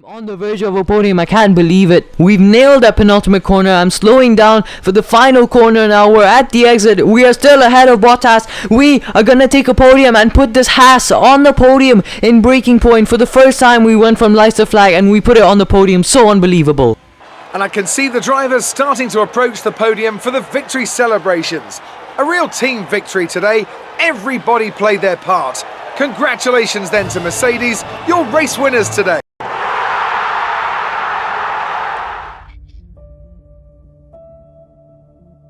On the verge of a podium, I can't believe it. We've nailed that penultimate corner. I'm slowing down for the final corner now. We're at the exit. We are still ahead of Bottas. We are gonna take a podium and put this Haas on the podium in breaking point. For the first time, we went from lights to flag and we put it on the podium. So unbelievable. And I can see the drivers starting to approach the podium for the victory celebrations. A real team victory today. Everybody played their part. Congratulations then to Mercedes, your race winners today.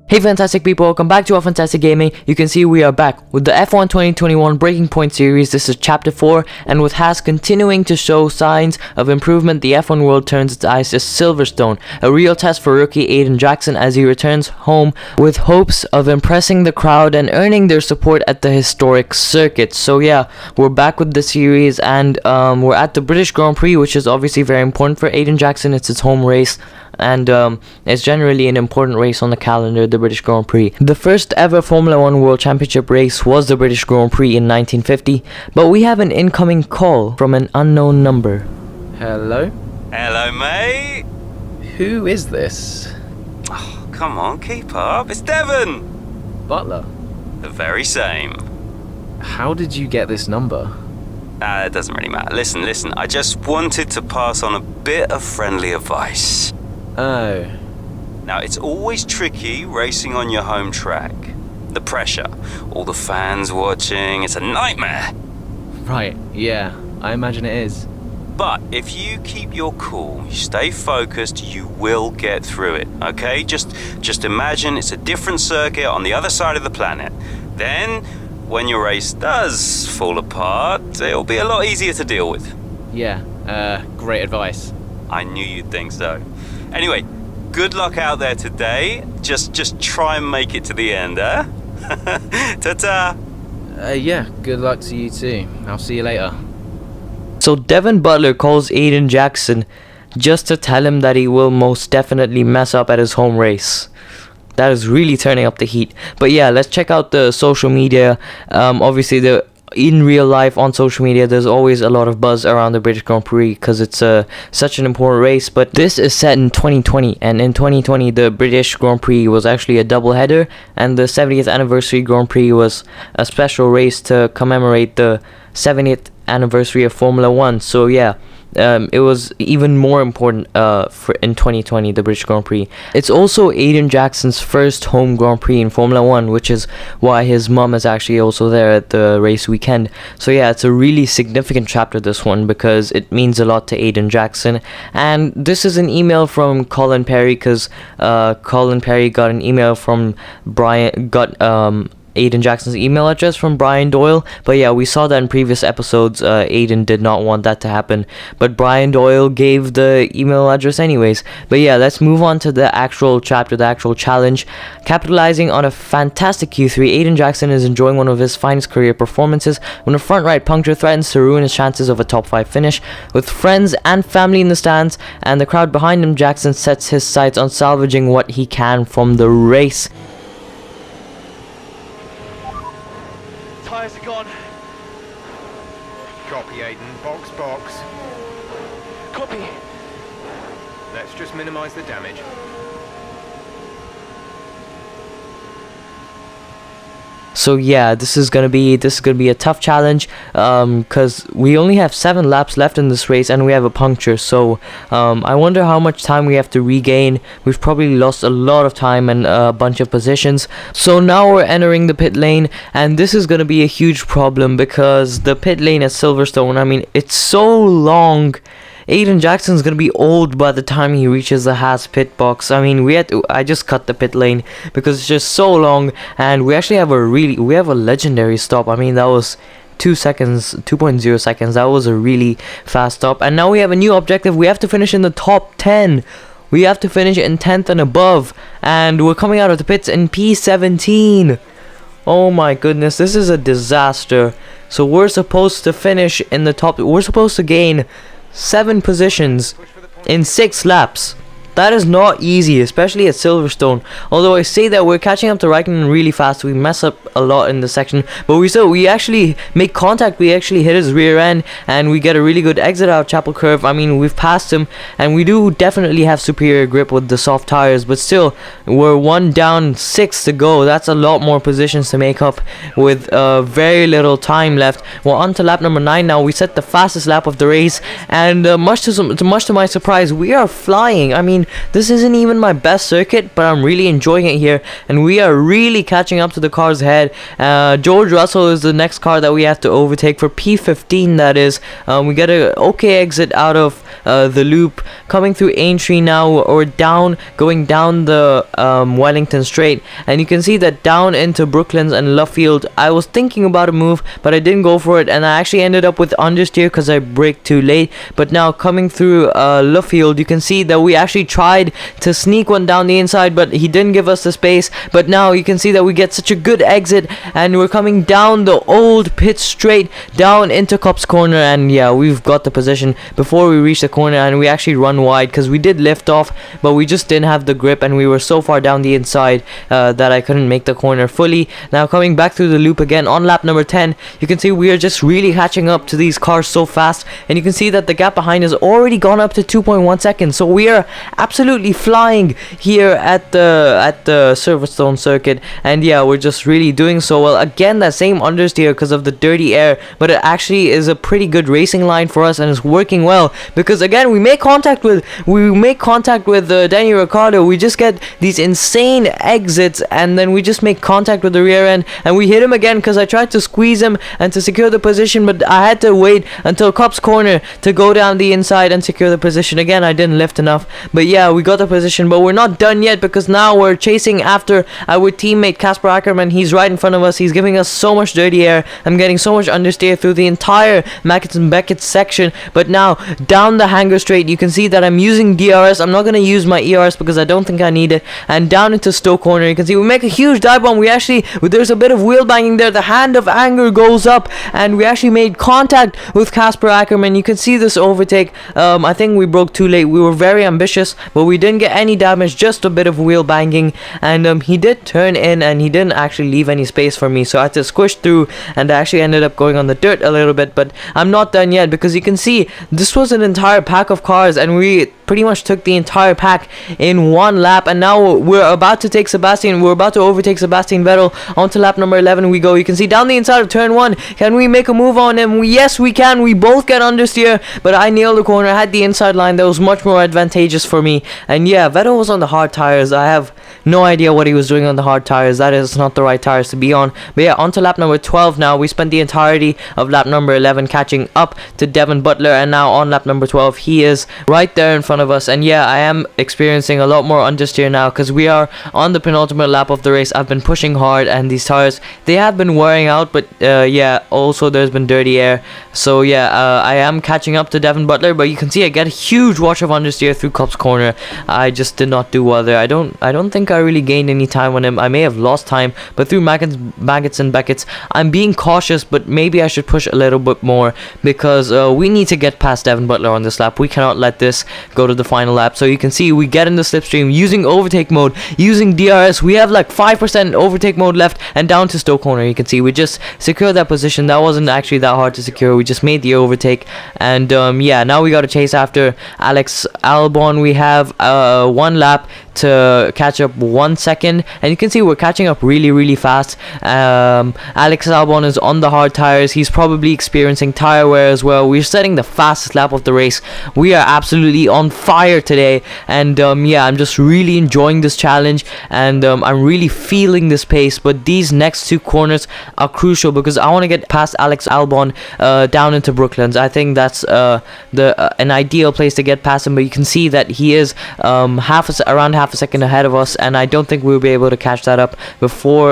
Hey fantastic people, welcome back to F1ntastic Gaming. You can see we are back with the F1 2021 Breaking Point series. This is chapter 4, and with Haas continuing to show signs of improvement, the F1 world turns its eyes to Silverstone, a real test for rookie Aiden Jackson as he returns home with hopes of impressing the crowd and earning their support at the historic circuit. So yeah, we're back with the series, and we're at the British Grand Prix, which is obviously very important for Aiden Jackson. It's his home race, and it's generally an important race on the calendar, the British Grand Prix. The first ever Formula 1 World Championship race was the British Grand Prix in 1950, but we have an incoming call from an unknown number. Hello? Hello, mate. Who is this? Oh, come on, keep up. It's Devon. Butler. The very same. How did you get this number? It doesn't really matter. Listen. I just wanted to pass on a bit of friendly advice. Oh. Now, it's always tricky racing on your home track. The pressure, all the fans watching, it's a nightmare. Right, yeah, I imagine it is. But if you keep your cool, you stay focused, you will get through it, okay? Just imagine it's a different circuit on the other side of the planet. Then, when your race does fall apart, it'll be a lot easier to deal with. Yeah, great advice. I knew you'd think so. Anyway, good luck out there today. Just try and make it to the end, eh? Ta-ta! Yeah, good luck to you too. I'll see you later. So Devon Butler calls Aiden Jackson just to tell him that he will most definitely mess up at his home race. That is really turning up the heat. But yeah, let's check out the social media. Obviously, in real life on social media, there's always a lot of buzz around the British Grand Prix because it's such an important race. But this is set in 2020, and in 2020 the British Grand Prix was actually a double header, and the 70th anniversary Grand Prix was a special race to commemorate the 70th anniversary of Formula 1. So yeah, it was even more important in 2020, the British Grand Prix. It's also Aiden Jackson's first home Grand Prix in Formula 1, which is why his mum is actually also there at the race weekend. So yeah, it's a really significant chapter, this one, because it means a lot to Aiden Jackson. And this is an email from Colin Perry, because Colin Perry got an email from Aiden Jackson's email address from Brian Doyle. But yeah, we saw that in previous episodes. Aiden did not want that to happen, but Brian Doyle gave the email address anyways. But yeah, let's move on to the actual chapter, the actual challenge. Capitalizing on a fantastic Q3, Aiden Jackson is enjoying one of his finest career performances when a front right puncture threatens to ruin his chances of a top 5 finish. With friends and family in the stands and the crowd behind him, Jackson sets his sights on salvaging what he can from the race. Tyres are gone. Copy, Aiden. Box. Copy. Let's just minimize the damage. So yeah, this is gonna be a tough challenge, because we only have 7 laps left in this race and we have a puncture. So I wonder how much time we have to regain. We've probably lost a lot of time and a bunch of positions. So now we're entering the pit lane, and this is gonna be a huge problem because the pit lane at Silverstone, I mean, it's so long. Aiden Jackson's gonna be old by the time he reaches the Haas pit box. I mean, I just cut the pit lane because it's just so long, and we actually have a legendary stop. I mean, that was 2.0 seconds. That was a really fast stop. And now we have a new objective. We have to finish in the top 10. We have to finish in 10th and above, and we're coming out of the pits in P17. Oh my goodness, this is a disaster. So we're supposed to finish in the top. We're supposed to gain 7 positions in 6 laps. That is not easy, especially at Silverstone. Although I say that we're catching up to Raikkonen really fast, we mess up a lot in the section, but we actually make contact. We actually hit his rear end, and we get a really good exit out of Chapel Curve. I mean, we've passed him, and we do definitely have superior grip with the soft tires, but still, we're 1 down, 6 to go. That's a lot more positions to make up with very little time left. We're on to lap number 9 now. We set the fastest lap of the race, and much to my surprise, we are flying. I mean, this isn't even my best circuit, but I'm really enjoying it here, and we are really catching up to the cars ahead. George Russell is the next car that we have to overtake for P15, that is. We get a okay exit out of the loop, coming through Aintree now, or going down the Wellington Straight, and you can see that down into Brooklands and Luffield, I was thinking about a move, but I didn't go for it, and I actually ended up with understeer because I braked too late. But now coming through Luffield, you can see that we actually tried to sneak one down the inside, but he didn't give us the space. But now you can see that we get such a good exit, and we're coming down the old pit straight down into Copse Corner, and yeah, we've got the position before we reach the corner, and we actually run wide because we did lift off, but we just didn't have the grip, and we were so far down the inside that I couldn't make the corner fully. Now coming back through the loop again on lap number 10, you can see we are just really catching up to these cars so fast, and you can see that the gap behind has already gone up to 2.1 seconds. So we are absolutely flying here at the Silverstone circuit, and yeah, we're just really doing so well. Again, that same understeer because of the dirty air, but it actually is a pretty good racing line for us, and it's working well because again we make contact with Danny Ricciardo. We just get these insane exits, and then we just make contact with the rear end, and we hit him again because I tried to squeeze him and to secure the position, but I had to wait until Copse Corner to go down the inside and secure the position. Again, I didn't lift enough, but yeah, we got the position, but we're not done yet because now we're chasing after our teammate Casper Ackerman. He's right in front of us. He's giving us so much dirty air. I'm getting so much understeer through the entire Mackett and Beckett section, but now down the Hanger Straight, you can see that I'm using DRS. I'm not going to use my ERS because I don't think I need it, and down into Stowe Corner, you can see we make a huge dive bomb. There's a bit of wheel banging there. The hand of anger goes up, and we actually made contact with Casper Ackerman. You can see this overtake. I think we broke too late. We were very ambitious, but we didn't get any damage, just a bit of wheel banging, and he did turn in, and he didn't actually leave any space for me, so I had to squish through, and I actually ended up going on the dirt a little bit. But I'm not done yet because you can see this was an entire pack of cars, and we pretty much took the entire pack in 1 lap, and now we're about to overtake Sebastian Vettel. Onto lap number 11 we go. You can see down the inside of turn 1, can we make a move on him? Yes, we can. We both get understeer, but I nailed the corner. I had the inside line that was much more advantageous for me, and yeah, Vettel was on the hard tires. I have no idea what he was doing on the hard tires. That is not the right tires to be on. But yeah, onto lap number 12 now. We spent the entirety of lap number 11 catching up to Devin Butler, and now on lap number 12 he is right there in front of us. And yeah, I am experiencing a lot more understeer now because we are on the penultimate lap of the race. I've been pushing hard, and these tires, they have been wearing out, but yeah, also there's been dirty air. So yeah, I am catching up to Devin Butler, but you can see I get a huge wash of understeer through Copse Corner. I just did not do well there. I don't think I really gained any time on him. I may have lost time, but through Maggots and Beckett's, I'm being cautious, but maybe I should push a little bit more because we need to get past Devin Butler on this lap. We cannot let this go to the final lap. So you can see we get in the slipstream using overtake mode, using DRS. We have like 5% overtake mode left, and down to Stowe Corner, you can see we just secured that position. That wasn't actually that hard to secure. We just made the overtake, and yeah, now we got to chase after Alex Albon. We have 1 lap to catch up 1 second, and you can see we're catching up really fast. Alex Albon is on the hard tires. He's probably experiencing tire wear as well. We're setting the fastest lap of the race. We are absolutely on fire today, and yeah, I'm just really enjoying this challenge, and I'm really feeling this pace. But these next 2 corners are crucial because I want to get past Alex Albon down into Brooklands. I think that's an ideal place to get past him, but you can see that he is around half a second ahead of us, and I don't think we'll be able to catch that up before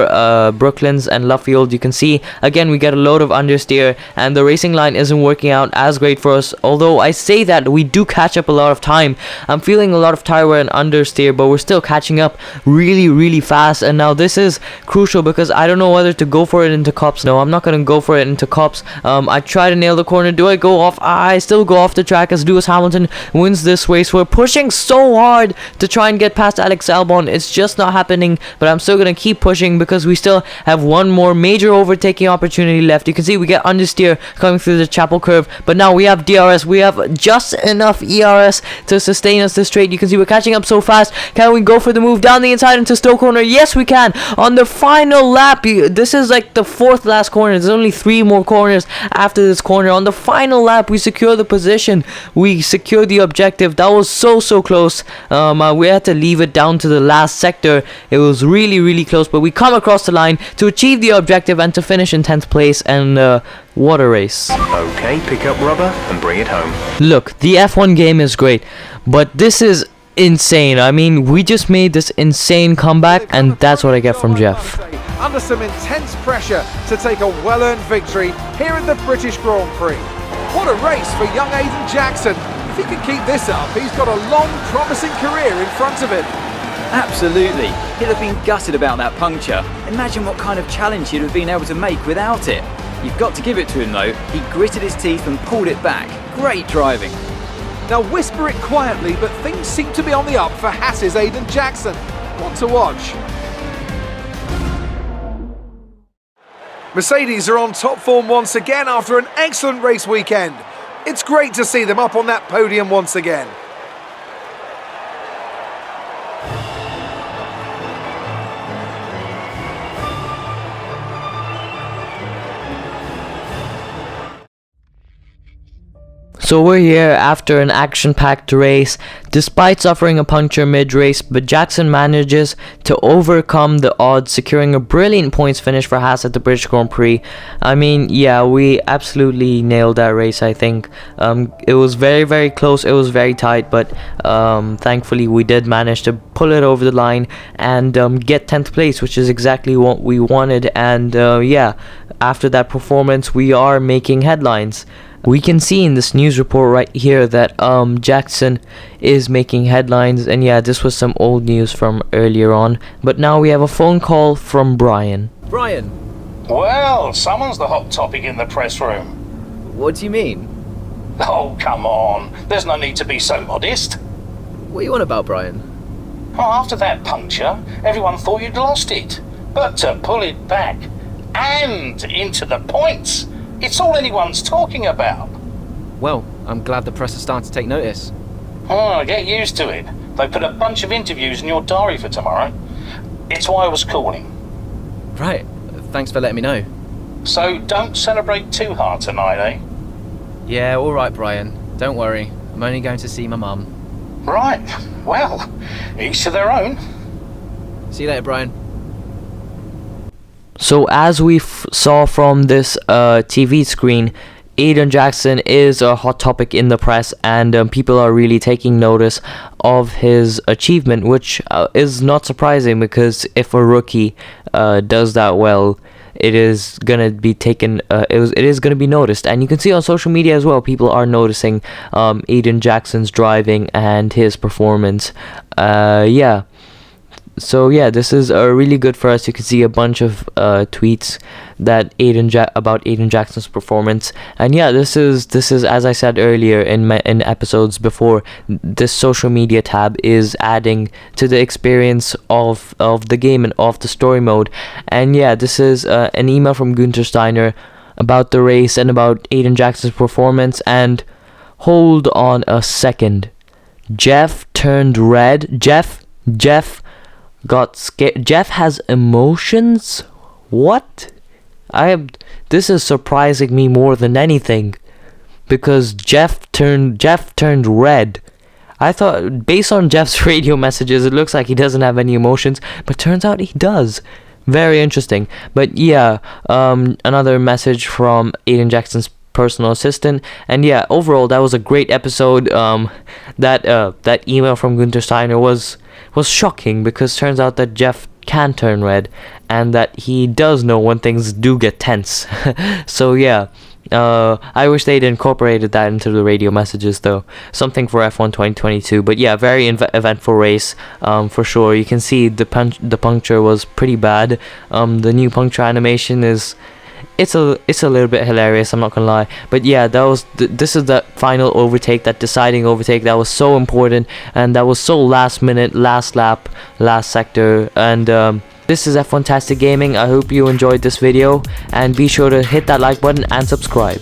Brooklands and Luffield. You can see again we get a load of understeer, and the racing line isn't working out as great for us. Although I say that, we do catch up a lot of time. I'm feeling a lot of tire wear and understeer, but we're still catching up really fast. And now this is crucial because I don't know whether to go for it into cops. No, I'm not gonna go for it into cops. I try to nail the corner. Do I go off? I still go off the track as Lewis Hamilton wins this race. We're pushing so hard to try and get past Alex Albon. It's just not happening, but I'm still gonna keep pushing because we still have one more major overtaking opportunity left. You can see we get understeer coming through the chapel curve, but now we have DRS. We have just enough ERS to sustain us this straight. You can see we're catching up so fast. Can we go for the move down the inside into Stowe corner? Yes, we can. On the final lap, this is like the fourth last corner. There's only 3 more corners after this corner. On the final lap, we secure the position. We secure the objective. That was so close. We had to leave it down to the last sector. It was really close, but we come across the line to achieve the objective and to finish in 10th place. And what a race. Okay, pick up rubber and bring it home. Look, the F1 game is great, but this is insane. I mean, we just made this insane comeback, and that's what I get from Jeff. Under some intense pressure to take a well-earned victory here in the British Grand Prix. What a race for young Aiden Jackson. If he can keep this up, he's got a long, promising career in front of him. Absolutely. He'll have been gutted about that puncture. Imagine what kind of challenge he'd have been able to make without it. You've got to give it to him though. He gritted his teeth and pulled it back. Great driving. Now whisper it quietly, but things seem to be on the up for Haas's Aiden Jackson. One to watch. Mercedes are on top form once again after an excellent race weekend. It's great to see them up on that podium once again. So we're here after an action-packed race, despite suffering a puncture mid-race, but Jackson manages to overcome the odds, securing a brilliant points finish for Haas at the British Grand Prix. I mean, yeah, we absolutely nailed that race, I think. It was very close, it was very tight, but thankfully we did manage to pull it over the line and get 10th place, which is exactly what we wanted. And yeah, after that performance, we are making headlines. We can see in this news report right here that Jackson is making headlines, and yeah, this was some old news from earlier on, but now we have a phone call from Brian. Brian, Well, someone's the hot topic in the press room. what do you mean? Oh, come on. There's no need to be so modest. What are you on about, Brian? Well, after that puncture, everyone thought you'd lost it. But to pull it back and into the points, it's all anyone's talking about. Well, I'm glad the press is starting to take notice. Oh, get used to it. They put a bunch of interviews in your diary for tomorrow. It's why I was calling. Right, thanks for letting me know. So don't celebrate too hard tonight, eh? Yeah, alright, Brian. Don't worry. I'm only going to see my mum. Right. Well, each to their own. See you later, Brian. So as we saw from this TV screen, Aiden Jackson is a hot topic in the press, and people are really taking notice of his achievement, which is not surprising, because if a rookie does that well, it is gonna be taken. It is gonna be noticed, and you can see on social media as well. People are noticing Aiden Jackson's driving and his performance. Yeah. So yeah, this is really good for us. You can see a bunch of tweets that about Aiden Jackson's performance, and yeah, this is as I said earlier in episodes before, this social media tab is adding to the experience of the game and of the story mode. And yeah, this is an email from Günther Steiner about the race and about Aiden Jackson's performance. And hold on a second, Jeff turned red. Jeff got scared. Jeff has emotions? What? This is surprising me more than anything, because Jeff turned red. I thought, based on Jeff's radio messages, it looks like he doesn't have any emotions, but turns out he does. Very interesting. But yeah, another message from Aiden Jackson's personal assistant. And yeah, overall that was a great episode. That email from Günther Steiner was was shocking, because turns out that Jeff can turn red, and that he does know when things do get tense. So yeah, I wish they'd incorporated that into the radio messages though. Something for F1 2022. But yeah, very eventful race, for sure. You can see the puncture was pretty bad. The new puncture animation is, it's a little bit hilarious, I'm not gonna lie. But yeah, that was this is the final overtake, that deciding overtake that was so important, and that was so last minute, last lap, last sector. And this is F1ntastic Gaming. I hope you enjoyed this video, and be sure to hit that like button and subscribe.